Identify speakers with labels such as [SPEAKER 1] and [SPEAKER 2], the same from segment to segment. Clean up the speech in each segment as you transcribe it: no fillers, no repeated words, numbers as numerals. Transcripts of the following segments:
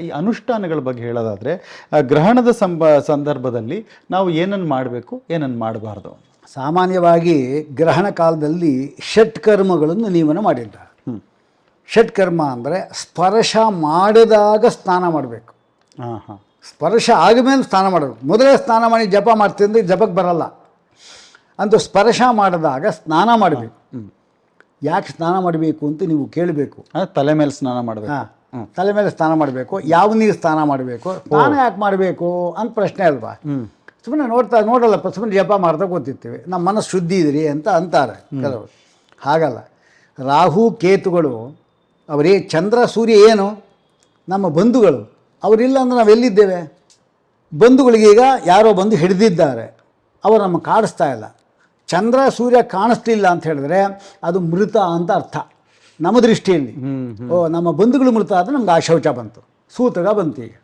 [SPEAKER 1] ಈ ಅನುಷ್ಠಾನಗಳ ಬಗ್ಗೆ ಹೇಳೋದಾದರೆ ಗ್ರಹಣದ ಸಂದರ್ಭದಲ್ಲಿ ನಾವು ಏನನ್ನು ಮಾಡಬೇಕು ಏನನ್ನು ಮಾಡಬಾರ್ದು?
[SPEAKER 2] ಸಾಮಾನ್ಯವಾಗಿ ಗ್ರಹಣ ಕಾಲದಲ್ಲಿ ಷಟ್ಕರ್ಮಗಳನ್ನು ನಿಯಮನ ಮಾಡಿದ್ದಾರೆ. ಷಟ್ಕರ್ಮ ಅಂದರೆ ಸ್ಪರ್ಶ ಮಾಡಿದಾಗ ಸ್ನಾನ ಮಾಡಬೇಕು.
[SPEAKER 1] ಹಾಂ ಹಾಂ.
[SPEAKER 2] ಸ್ಪರ್ಶ ಆದಮೇಲೆ ಸ್ನಾನ ಮಾಡಬೇಕು. ಮೊದಲೇ ಸ್ನಾನ ಮಾಡಿ ಜಪ ಮಾಡ್ತಿದ್ರೆ ಜಪಕ್ಕೆ ಬರಲ್ಲ. ಅಂತೂ ಸ್ಪರ್ಶ ಮಾಡಿದಾಗ ಸ್ನಾನ ಮಾಡಬೇಕು. ಯಾಕೆ ಸ್ನಾನ ಮಾಡಬೇಕು ಅಂತ ನೀವು ಕೇಳಬೇಕು.
[SPEAKER 1] ತಲೆ ಮೇಲೆ ಸ್ನಾನ ಮಾಡಬೇಕು.
[SPEAKER 2] ಹಾಂ, ತಲೆ ಮೇಲೆ ಸ್ನಾನ ಮಾಡಬೇಕು. ಯಾವ ನೀರು ಸ್ನಾನ ಮಾಡಬೇಕು, ಸ್ನಾನ ಯಾಕೆ ಮಾಡಬೇಕು ಅಂತ ಪ್ರಶ್ನೆ ಅಲ್ವಾ. ಸುಮ್ಮನೆ ನೋಡಲ್ಲಪ್ಪ, ಸುಮ್ಮನೆ ಜಪ ಮಾಡ್ತಾ ಗೊತ್ತಿರ್ತೀವಿ, ನಮ್ಮ ಮನಸ್ಸು ಶುದ್ಧಿ ಇದ್ರಿ ಅಂತ ಅಂತಾರೆ ಕೆಲವರು. ಹಾಗಲ್ಲ. ರಾಹು ಕೇತುಗಳು ಅವರೇ, ಚಂದ್ರ ಸೂರ್ಯ ಏನು ನಮ್ಮ ಬಂಧುಗಳು. ಅವರಿಲ್ಲ ಅಂದರೆ ನಾವೆಲ್ಲಿದ್ದೇವೆ? ಬಂಧುಗಳಿಗೀಗ ಯಾರೋ ಬಂದು ಹಿಡಿದಿದ್ದಾರೆ, ಅವರು ನಮ್ಮ ಕಾಡಿಸ್ತಾ ಇಲ್ಲ. ಚಂದ್ರ ಸೂರ್ಯ ಕಾಣಿಸ್ಲಿಲ್ಲ ಅಂತ ಹೇಳಿದ್ರೆ ಅದು ಮೃತ ಅಂತ ಅರ್ಥ ನಮ್ಮ ದೃಷ್ಟಿಯಲ್ಲಿ. ನಮ್ಮ ಬಂಧುಗಳು ಮೃತ ಆದರೆ ನಮ್ಗೆ ಆ ಶೌಚ ಬಂತು, ಸೂತಕ ಬಂತು. ಈಗ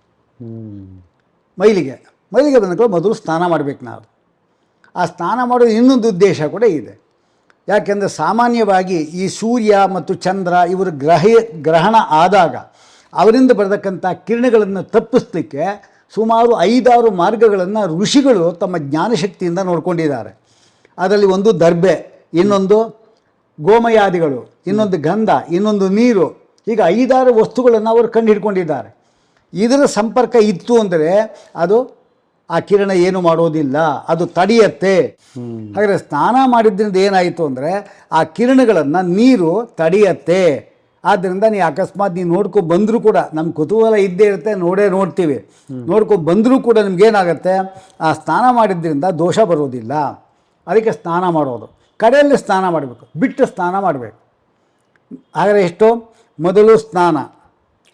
[SPEAKER 2] ಮೈಲಿಗೆ ಬಂದ ಮೊದಲು ಸ್ನಾನ ಮಾಡಬೇಕು ನಾವು. ಆ ಸ್ನಾನ ಮಾಡೋದು ಇನ್ನೊಂದು ಉದ್ದೇಶ ಕೂಡ ಇದೆ. ಯಾಕೆಂದರೆ ಸಾಮಾನ್ಯವಾಗಿ ಈ ಸೂರ್ಯ ಮತ್ತು ಚಂದ್ರ ಇವರು ಗ್ರಹಣ ಆದಾಗ ಅವರಿಂದ ಬರತಕ್ಕಂಥ ಕಿರಣಗಳನ್ನು ತಪ್ಪಿಸಲಿಕ್ಕೆ ಸುಮಾರು 5-6 ಮಾರ್ಗಗಳನ್ನು ಋಷಿಗಳು ತಮ್ಮ ಜ್ಞಾನಶಕ್ತಿಯಿಂದ ನೋಡ್ಕೊಂಡಿದ್ದಾರೆ. ಅದರಲ್ಲಿ ಒಂದು ದರ್ಬೆ, ಇನ್ನೊಂದು ಗೋಮಯಾದಿಗಳು, ಇನ್ನೊಂದು ಗಂಧ, ಇನ್ನೊಂದು ನೀರು, ಹೀಗೆ 5-6 ವಸ್ತುಗಳನ್ನು ಅವರು ಕಂಡು ಹಿಡ್ಕೊಂಡಿದ್ದಾರೆ. ಇದರ ಸಂಪರ್ಕ ಇತ್ತು ಅಂದರೆ ಅದು ಆ ಕಿರಣ ಏನು ಮಾಡೋದಿಲ್ಲ, ಅದು ತಡೆಯತ್ತೆ. ಹಾಗಾದರೆ ಸ್ನಾನ ಮಾಡಿದ್ರಿಂದ ಏನಾಯಿತು ಅಂದರೆ ಆ ಕಿರಣಗಳನ್ನು ನೀರು ತಡೆಯತ್ತೆ. ಆದ್ದರಿಂದ ನೀವು ಅಕಸ್ಮಾತ್ ನೀವು ನೋಡ್ಕೊಂಡು ಬಂದರೂ ಕೂಡ, ನಮ್ಮ ಕುತೂಹಲ ಇದ್ದೇ ಇರುತ್ತೆ, ನೋಡ್ತೀವಿ. ನೋಡ್ಕೊಂಡು ಬಂದರೂ ಕೂಡ ನಿಮಗೇನಾಗತ್ತೆ, ಆ ಸ್ನಾನ ಮಾಡಿದ್ರಿಂದ ದೋಷ ಬರೋದಿಲ್ಲ. ಅದಕ್ಕೆ ಸ್ನಾನ ಮಾಡೋದು, ಕಡೆಯಲ್ಲಿ ಸ್ನಾನ ಮಾಡಬೇಕು, ಬಿಟ್ಟು ಸ್ನಾನ ಮಾಡಬೇಕು. ಹಾಗಾದರೆ ಎಷ್ಟು? ಮೊದಲು ಸ್ನಾನ,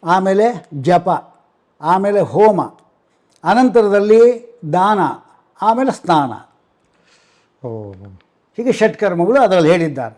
[SPEAKER 2] ಆಮೇಲೆ ಜಪ, ಆಮೇಲೆ ಹೋಮ, ಅನಂತರದಲ್ಲಿ ದಾನ, ಆಮೇಲೆ ಸ್ನಾನ. ಹೀಗೆ ಷಟ್ಕರ್ಮಗಳು ಅದರಲ್ಲಿ ಹೇಳಿದ್ದಾರೆ.